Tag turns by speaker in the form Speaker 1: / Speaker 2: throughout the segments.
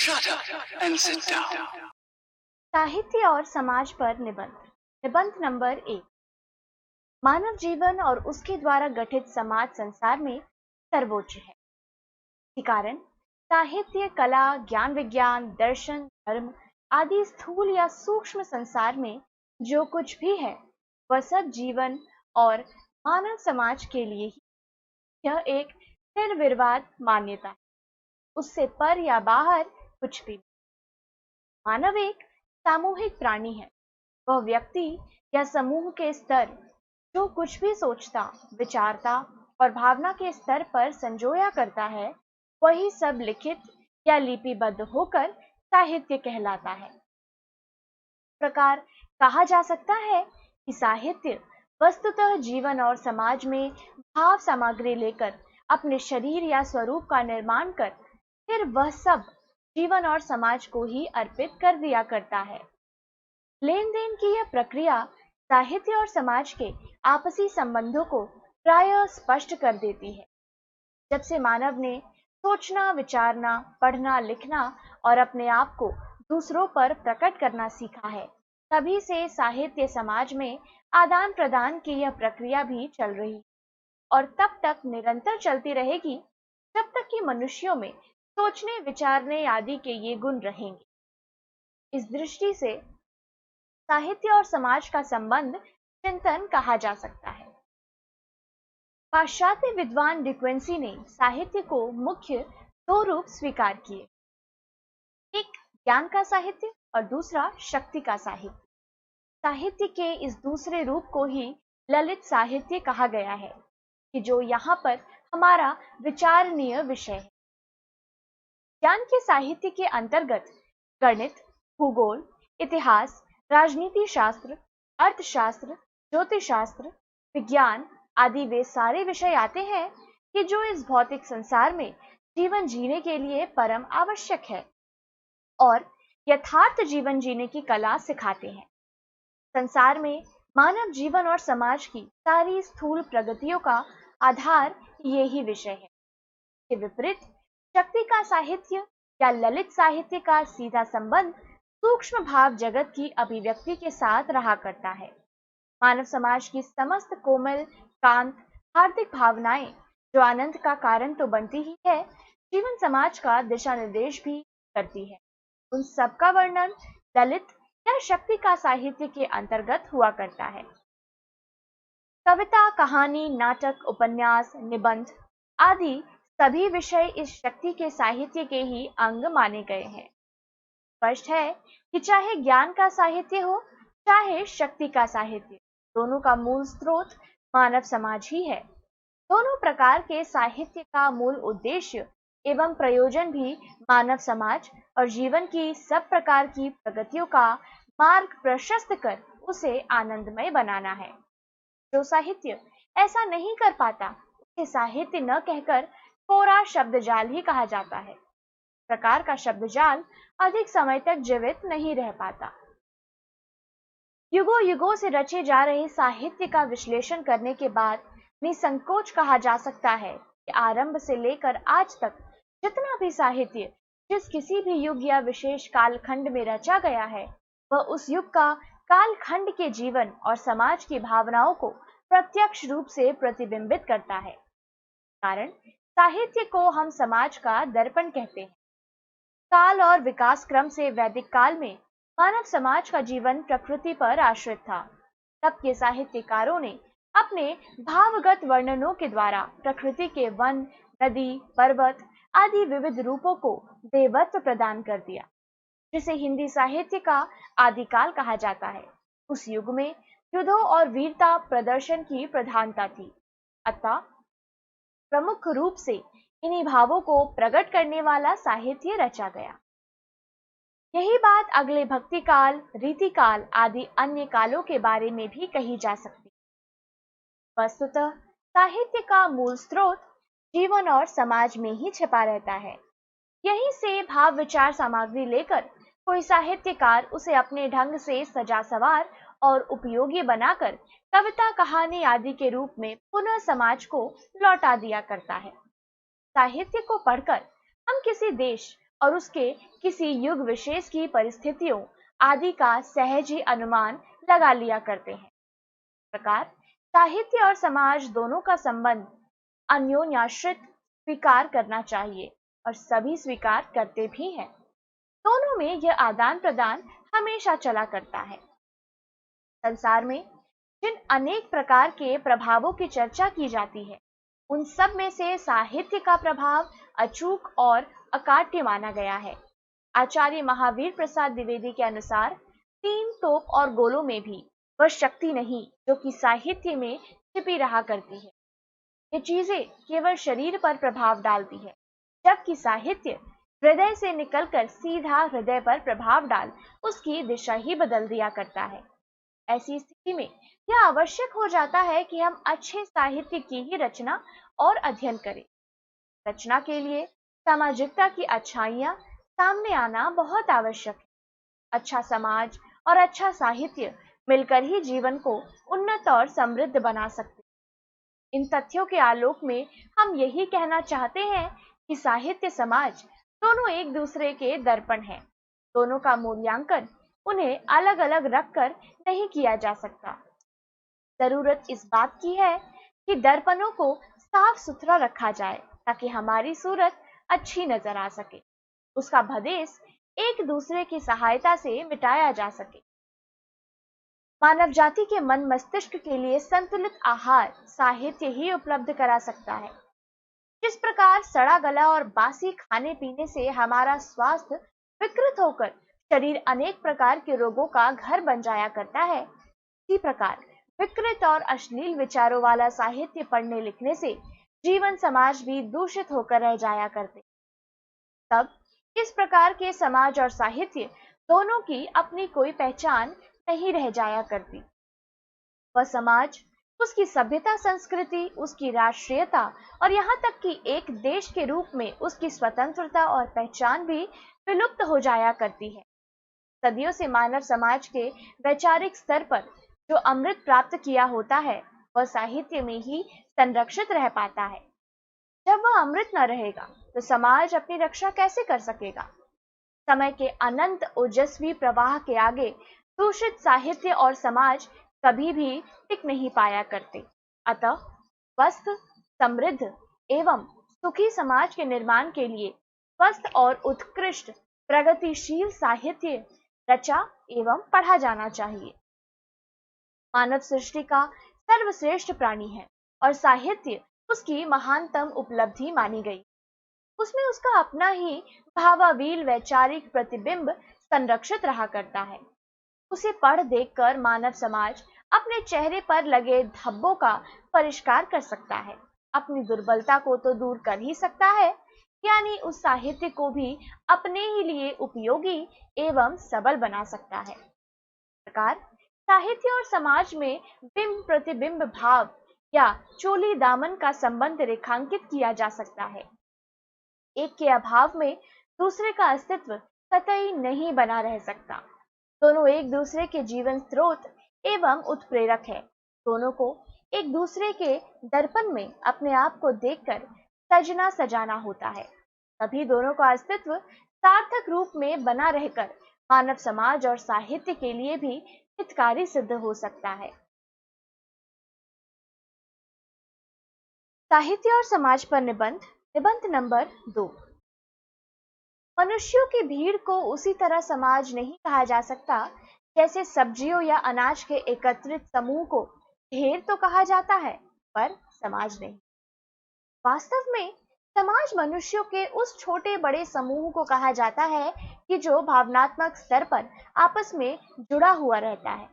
Speaker 1: Shut up and sit down.
Speaker 2: साहित्य और समाज पर निबंध नंबर 1। मानव जीवन और उसके द्वारा गठित समाज संसार में सर्वोच्च है। इसी कारण साहित्य, कला, ज्ञान, विज्ञान, दर्शन, धर्म आदि स्थूल या सूक्ष्म संसार में जो कुछ भी है वह सब जीवन और मानव समाज के लिए ही। यह एक निर्विवाद मान्यता है, उससे पर या बाहर कुछ भी नहीं। मानव एक सामूहिक प्राणी है। वह व्यक्ति या समूह के स्तर जो कुछ भी सोचता, विचारता और भावना के स्तर पर संजोया करता है, वही सब लिखित या लिपिबद्ध होकर साहित्य कहलाता है। इस प्रकार कहा जा सकता है कि साहित्य वस्तुतः जीवन और समाज में भाव सामग्री लेकर अपने शरीर या स्वरूप का निर्माण कर फिर वह सब जीवन और समाज को ही अर्पित कर दिया करता है। लेन देन की यह प्रक्रिया साहित्य और समाज के आपसी संबंधों को प्रायः स्पष्ट कर देती है। जब से मानव ने सोचना, विचारना, पढ़ना, लिखना और अपने आप को दूसरों पर प्रकट करना सीखा है, तभी से साहित्य समाज में आदान प्रदान की यह प्रक्रिया भी चल रही है और तब तक निरंतर चलती रहेगी जब तक कि मनुष्यों में सोचने, विचारने आदि के ये गुण रहेंगे। इस दृष्टि से साहित्य और समाज का संबंध चिंतन कहा जा सकता है। पाश्चात्य विद्वान डिक्वेंसी ने साहित्य को मुख्य दो रूप स्वीकार किए, एक ज्ञान का साहित्य और दूसरा शक्ति का साहित्य। साहित्य के इस दूसरे रूप को ही ललित साहित्य कहा गया है कि जो यहाँ पर हमारा विचारणीय विषय है। ज्ञान के साहित्य के अंतर्गत गणित, भूगोल, इतिहास, राजनीति शास्त्र, अर्थशास्त्र, ज्योतिष शास्त्र, विज्ञान आदि वे सारे विषय आते हैं कि जो इस भौतिक संसार में जीवन जीने के लिए परम आवश्यक है और यथार्थ जीवन जीने की कला सिखाते हैं। संसार में मानव जीवन और समाज की सारी स्थूल प्रगतियों का आधार यही विषय है। के विपरीत शक्ति का साहित्य या ललित साहित्य का सीधा संबंध सूक्ष्म भाव जगत की अभिव्यक्ति के साथ रहा करता है। मानव समाज की समस्त कोमल, कांत, हार्दिक भावनाएं जो आनंद का कारण तो बनती ही है, जीवन समाज का दिशा निर्देश भी करती है। उन सब का वर्णन ललित या शक्ति का साहित्य के अंतर्गत हुआ करता है। कविता, कहानी, नाटक, उपन्यास, निबंध आदि सभी विषय इस शक्ति के साहित्य के ही अंग माने गए हैं। स्पष्ट है कि चाहे ज्ञान का साहित्य हो, चाहे शक्ति का साहित्य, दोनों का मूल स्रोत मानव समाज ही है। दोनों प्रकार के साहित्य का मूल उद्देश्य एवं प्रयोजन भी मानव समाज और जीवन की सब प्रकार की प्रगतियों का मार्ग प्रशस्त कर उसे आनंदमय बनाना है। जो साहित्य ऐसा नहीं कर पाता, उसे साहित्य न कहकर कोरा शब्दजाल ही कहा जाता है। प्रकार का शब्दजाल अधिक समय तक जीवित नहीं रह पाता। युगों युगों से रचे जा रहे साहित्य का विश्लेषण करने के बाद निसंकोच कहा जा सकता है कि आरंभ से लेकर आज तक जितना भी साहित्य जिस किसी भी युग या विशेष कालखंड में रचा गया है, वह उस युग का कालखंड के जीवन और समाज की भावनाओं को प्रत्यक्ष रूप से प्रतिबिंबित करता है। कारण साहित्य को हम समाज का दर्पण कहते हैं। काल और विकास क्रम से वैदिक काल में मानव समाज का जीवन प्रकृति पर आश्रित था। तब के साहित्यकारों ने अपने भावगत वर्णनों के द्वारा प्रकृति के वन, नदी, पर्वत आदि विविध रूपों को देवत्व प्रदान कर दिया, जिसे हिंदी साहित्य का आदिकाल कहा जाता है। उस युग में युद्धों और वीरता प्रदर्शन की प्रधानता थी, अतः प्रमुख रूप से इन्हीं भावों को प्रकट करने वाला साहित्य रचा गया। यही बात अगले भक्ति काल, रीति काल आदि अन्य कालों के बारे में भी कही जा सकती है। वस्तुतः साहित्य का मूल स्रोत जीवन और समाज में ही छिपा रहता है। यहीं से भाव विचार सामग्री लेकर कोई साहित्यकार उसे अपने ढंग से सजा सवार और उपयोगी बनाकर कविता, कहानी आदि के रूप में पुनः समाज को लौटा दिया करता है। साहित्य को पढ़कर हम किसी देश और उसके किसी युग विशेष की परिस्थितियों आदि का सहज ही अनुमान लगा लिया करते हैं। इस प्रकार साहित्य और समाज दोनों का संबंध अन्योन्याश्रित स्वीकार करना चाहिए और सभी स्वीकार करते भी हैं। दोनों में यह आदान प्रदान हमेशा चला करता है। संसार में जिन अनेक प्रकार के प्रभावों की चर्चा की जाती है, उन सब में से साहित्य का प्रभाव अचूक और अकाट्य माना गया है। आचार्य महावीर प्रसाद द्विवेदी के अनुसार तीन तोप और गोलों में भी वह शक्ति नहीं जो कि साहित्य में छिपी रहा करती है। ये चीजें केवल शरीर पर प्रभाव डालती है, जबकि साहित्य हृदय से निकलकर सीधा हृदय पर प्रभाव डाल उसकी दिशा ही बदल दिया करता है। ऐसी स्थिति में यह आवश्यक हो जाता है कि हम अच्छे साहित्य की ही रचना और अध्ययन करें। रचना के लिए सामाजिकता की अच्छाइयां सामने आना बहुत आवश्यक है। अच्छा समाज और अच्छा साहित्य मिलकर ही जीवन को उन्नत और समृद्ध बना सकते हैं। इन तथ्यों के आलोक में हम यही कहना चाहते हैं कि साहित्य समाज दोनों एक दूसरे के दर्पण हैं। दोनों का मूल्यांकन उन्हें अलग अलग रखकर नहीं किया जा सकता। जरूरत इस बात की है कि दर्पणों को साफ सुथरा रखा जाए ताकि हमारी सूरत अच्छी नजर आ सके, उसका भदेस एक दूसरे की सहायता से मिटाया जा सके। मानव जाति के मन मस्तिष्क के लिए संतुलित आहार साहित्य ही उपलब्ध करा सकता है। जिस प्रकार सड़ा गला और बासी खाने पीने से हमारा स्वास्थ्य विकृत होकर शरीर अनेक प्रकार के रोगों का घर बन जाया करता है, इसी प्रकार विकृत और अश्लील विचारों वाला साहित्य पढ़ने लिखने से जीवन समाज भी दूषित होकर रह जाया करते। तब इस प्रकार के समाज और साहित्य दोनों की अपनी कोई पहचान नहीं रह जाया करती। वह समाज, उसकी सभ्यता संस्कृति, उसकी राष्ट्रीयता और यहाँ तक कि एक देश के रूप में उसकी स्वतंत्रता और पहचान भी विलुप्त हो जाया करती है। सदियों से मानव समाज के वैचारिक स्तर पर जो अमृत प्राप्त किया होता है, वह साहित्य में ही संरक्षित रह पाता है। जब वह अमृत न रहेगा तो समाज अपनी रक्षा कैसे कर सकेगा? समय के अनंत ओजस्वी प्रवाह के आगे दूषित साहित्य और समाज कभी भी टिक नहीं पाया करते। अतः स्वस्थ, समृद्ध एवं सुखी समाज के निर्माण के लिए स्वस्थ और उत्कृष्ट प्रगतिशील साहित्य रचा एवं पढ़ा जाना चाहिए। मानव सृष्टि का सर्वश्रेष्ठ प्राणी है और साहित्य उसकी महानतम उपलब्धि मानी गई। उसमें उसका अपना ही भावावील वैचारिक प्रतिबिंब संरक्षित रहा करता है। उसे पढ़ देखकर मानव समाज अपने चेहरे पर लगे धब्बों का परिष्कार कर सकता है, अपनी दुर्बलता को तो दूर कर ही सकता है, यानी उस साहित्य को भी अपने ही लिए उपयोगी एवं सबल बना सकता है। इस प्रकार साहित्य और समाज में बिंब प्रतिबिंब भाव या चोली दामन का संबंध रेखांकित किया जा सकता है। एक के अभाव में दूसरे का अस्तित्व कतई नहीं बना रह सकता। दोनों एक दूसरे के जीवन स्रोत एवं उत्प्रेरक है। दोनों को एक दूसरे के दर्पण में अपने आप को देखकर सजना सजाना होता है, तभी दोनों का अस्तित्व सार्थक रूप में बना रहकर मानव समाज और साहित्य के लिए भी हितकारी सिद्ध हो सकता है। साहित्य और समाज पर निबंध, निबंध नंबर 2। मनुष्यों की भीड़ को उसी तरह समाज नहीं कहा जा सकता जैसे सब्जियों या अनाज के एकत्रित समूह को ढेर तो कहा जाता है, पर समाज नहीं। वास्तव में समाज मनुष्यों के उस छोटे बड़े समूह को कहा जाता है कि जो भावनात्मक स्तर पर आपस में जुड़ा हुआ रहता है।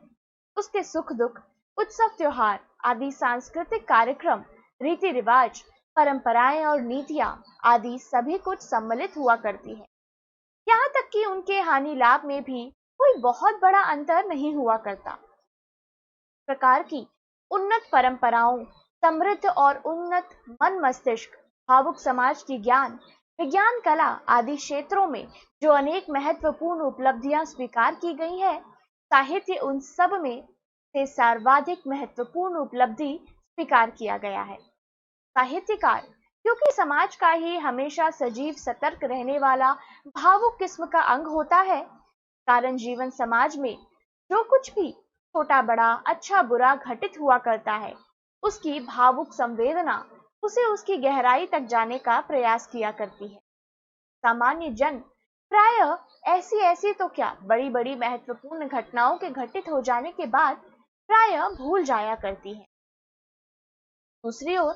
Speaker 2: उसके सुख दुख, उत्सव त्योहार आदि सांस्कृतिक कार्यक्रम, रीति रिवाज, परंपराएं और नीतियां आदि सभी कुछ सम्मिलित हुआ करती है। यहाँ तक कि उनके हानि लाभ में भी कोई बहुत बड़ा अंतर नहीं हुआ करता। प्रकार की उन्नत परंपराओं, समृद्ध और उन्नत मन मस्तिष्क, भावुक समाज की ज्ञान, विज्ञान, कला आदि क्षेत्रों में जो अनेक महत्वपूर्ण उपलब्धियां स्वीकार की गई है, साहित्य उन सब में से सर्वाधिक महत्वपूर्ण उपलब्धि स्वीकार किया गया है। साहित्यकार क्योंकि समाज का ही हमेशा सजीव सतर्क रहने वाला भावुक किस्म का अंग होता है। कारण जीवन समाज में जो कुछ भी छोटा बड़ा अच्छा बुरा घटित हुआ करता है, उसकी भावुक संवेदना उसे उसकी गहराई तक जाने का प्रयास किया करती है। सामान्य जन प्रायः ऐसी ऐसी तो क्या बड़ी बड़ी महत्वपूर्ण घटनाओं के घटित हो जाने के बाद प्रायः भूल जाया करती है। दूसरी ओर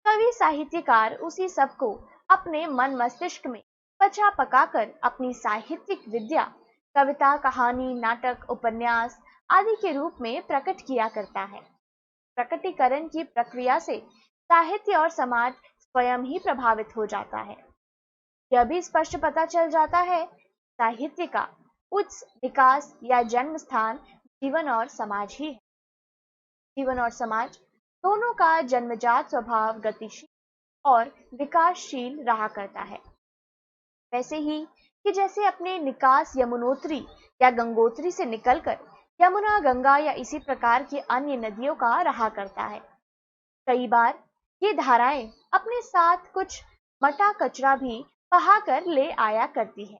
Speaker 2: कवि साहित्यकार उसी सब को अपने मन मस्तिष्क में पचा पकाकर अपनी साहित्यिक विद्या कविता कहानी नाटक उपन्यास आदि के रूप में प्रकट किया करता है। प्रकटीकरण की प्रक्रिया से साहित्य और समाज स्वयं ही प्रभावित हो जाता है। यह भी स्पष्ट पता चल जाता है साहित्य का उच्च विकास या जन्म स्थान जीवन और समाज ही है। जीवन और समाज दोनों का जन्मजात स्वभाव गतिशील और विकासशील रहा करता है। वैसे ही कि जैसे अपने निकास यमुनोत्री या गंगोत्री से निकलकर यमुना गंगा या इसी प्रकार की अन्य नदियों का रहा करता है। कई बार ये धाराएं अपने साथ कुछ मटा कचरा भी बहाकर ले आया करती है,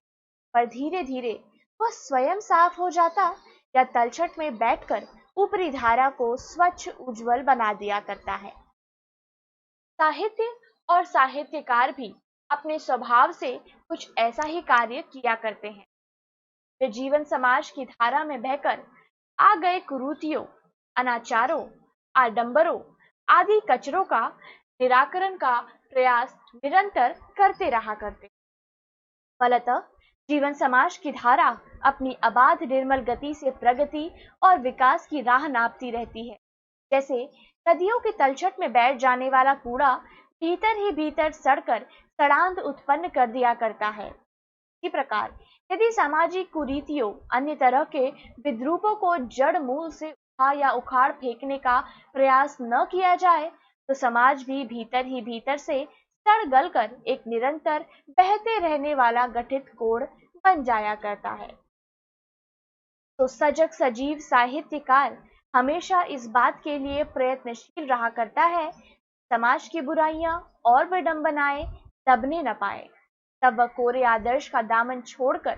Speaker 2: पर धीरे धीरे वह स्वयं साफ हो जाता या तलछट में बैठकर ऊपरी धारा को स्वच्छ उज्जवल बना दिया करता है। साहित्य और साहित्यकार भी अपने स्वभाव से कुछ ऐसा ही कार्य किया करते हैं। वे जीवन समाज की धारा में बहकर आ गए कुरीतियों, अनाचारों, आडंबरों आदि कचरों का निराकरण का प्रयास निरंतर करते रहा करते। फलतः जीवन समाज की धारा अपनी अबाध निर्मल गति से प्रगति और विकास की राह नापती रहती है। जैसे नदियों के तलछट में बैठ जाने वाला कूड़ा भीतर ही भीतर सड़कर सड़ांध उत्पन्न कर दिया करता है। इसी प्रकार यदि सामाजिक कुरीतियों अन्य तरह के विद्रूपों को जड़ मूल से या उखाड़ फेंकने का प्रयास न किया जाए तो समाज भी भीतर ही भीतर से सड़ गलकर एक निरंतर बहते रहने वाला गठित कोड़ बन जाया करता है। तो सजग सजीव साहित्यकार हमेशा इस बात के लिए प्रयत्नशील रहा करता है समाज की बुराइयां और विडंबनाएं दबने न पाए। तब वह कोरे आदर्श का दामन छोड़कर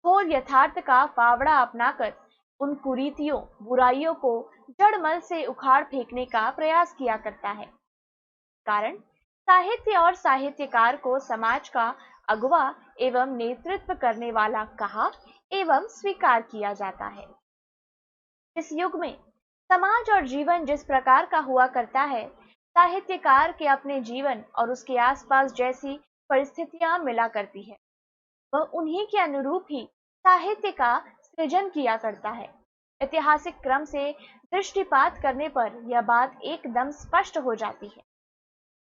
Speaker 2: घोर यथार्थ का फावड़ा अपनाकर उन कुरीतियों बुराइयों को जड़मल से उखाड़ फेंकने का प्रयास किया करता है। कारण साहित्य और साहित्यकार को समाज का अगुवा एवं नेतृत्व करने वाला कहा एवं स्वीकार किया जाता है। इस युग में समाज और जीवन जिस प्रकार का हुआ करता है, साहित्यकार के अपने जीवन और उसके आसपास जैसी परिस्थितियां मिला करती है, वह उन्हीं के अनुरूप ही साहित्य का सृजन किया करता है। ऐतिहासिक क्रम से दृष्टिपात करने पर यह बात एकदम स्पष्ट हो जाती है।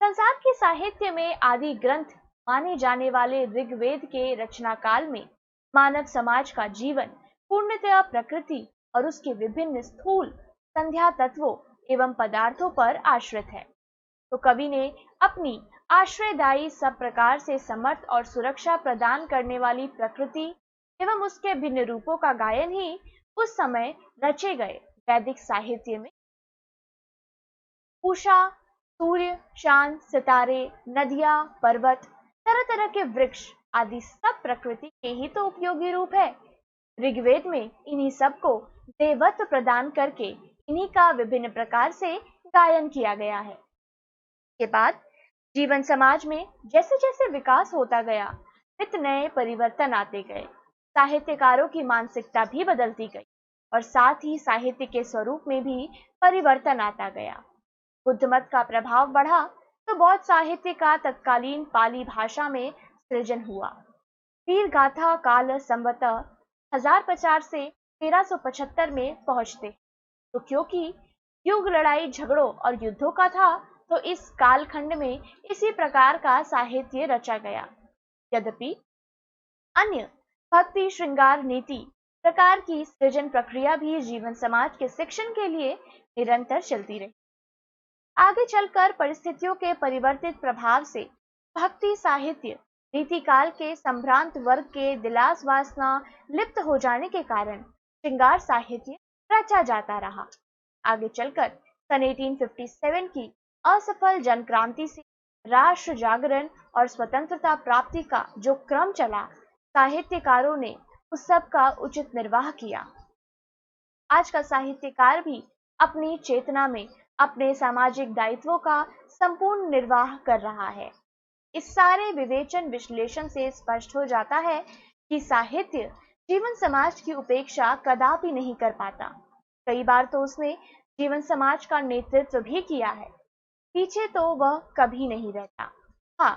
Speaker 2: संसार के साहित्य में आदि ग्रंथ माने जाने वाले ऋग्वेद के रचना काल में मानव समाज का जीवन पूर्णतः प्रकृति और उसके विभिन्न स्थूल संध्या तत्वों एवं पदार्थों पर आश्रित है। तो कवि ने अपनी आश्रयदायी सब प्रकार से समर्थ और सुरक्षा प्रदान करने वाली प्रकृति एवं उसके भिन्न रूपों का गायन ही उस समय रचे गए वैदिक साहित्य में उषा, सूर्य, चांद, सितारे, नदियां, पर्वत, तरह तरह के वृक्ष आदि सब प्रकृति के ही तो उपयोगी रूप है। ऋग्वेद में इन्हीं सब को देवत्व प्रदान करके इन्हीं का विभिन्न प्रकार से गायन किया गया है। के बाद जीवन समाज में जैसे जैसे विकास होता गया, नित नए परिवर्तन आते गए, साहित्यकारों की मानसिकता भी बदलती गई और साथ ही साहित्य के स्वरूप में भी परिवर्तन आता गया। बुद्ध मत का प्रभाव बढ़ा तो बौद्ध साहित्य का तत्कालीन पाली भाषा में सृजन हुआ। वीर गाथा काल संवतः 1050 से 1375 में पहुंचते, तो क्योंकि युग लड़ाई झगड़ों और युद्धों का था तो इस कालखंड में इसी प्रकार का साहित्य रचा गया। यद्यपि अन्य भक्ति श्रृंगार नीति प्रकार की सृजन प्रक्रिया भी जीवन समाज के शिक्षण के लिए निरंतर चलती रही। आगे चलकर परिस्थितियों के परिवर्तित प्रभाव से भक्ति साहित्य रीतिकाल के संभ्रांत वर्ग के दिलास वासना लिप्त हो जाने के कारण श्रृंगार साहित्य रचा जाता रहा। आगे चलकर सन 1857 की असफल जनक्रांति से राष्ट्र जागरण और स्वतंत्रता प्राप्ति का जो क्रम चला, साहित्यकारों ने उस सब का उचित निर्वाह किया। आज का साहित्यकार भी अपनी चेतना में अपने सामाजिक दायित्वों का संपूर्ण निर्वाह कर रहा है। इस सारे विवेचन विश्लेषण से स्पष्ट हो जाता है कि साहित्य जीवन समाज की उपेक्षा कदापि नहीं कर पाता। कई बार तो उसने जीवन समाज का नेतृत्व भी किया है, पीछे तो वह कभी नहीं रहता। हाँ,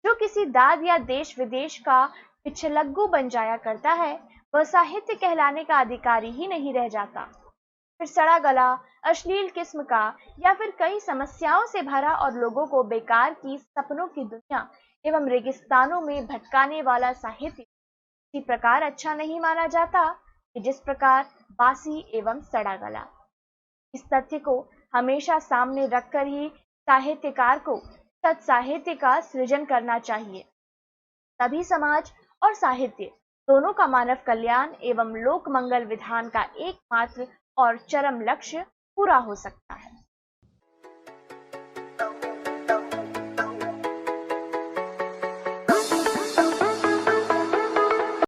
Speaker 2: जो किसी दाद या देश विदेश का पिछलग्गू बन जाया करता है, वह साहित्य कहलाने का अधिकारी ही नहीं रह जाता। फिर सड़ा गला, अश्लील किस्म का या फिर कई समस्याओं से भरा और लोगों को बेकार की सपनों की दुनिया एवं रेगिस्तानों में भटकाने वाला साहित्य इसी प्रकार अच्छा नहीं माना जाता कि जिस प्रकार बासी एवं सड़ा गला। इस तथ्य को हमेशा सामने रखकर ही साहित्यकार को सत साहित्य का सृजन करना चाहिए। तभी समाज और साहित्य दोनों का मानव कल्याण एवं लोक मंगल विधान का एकमात्र और चरम लक्ष्य पूरा हो सकता है।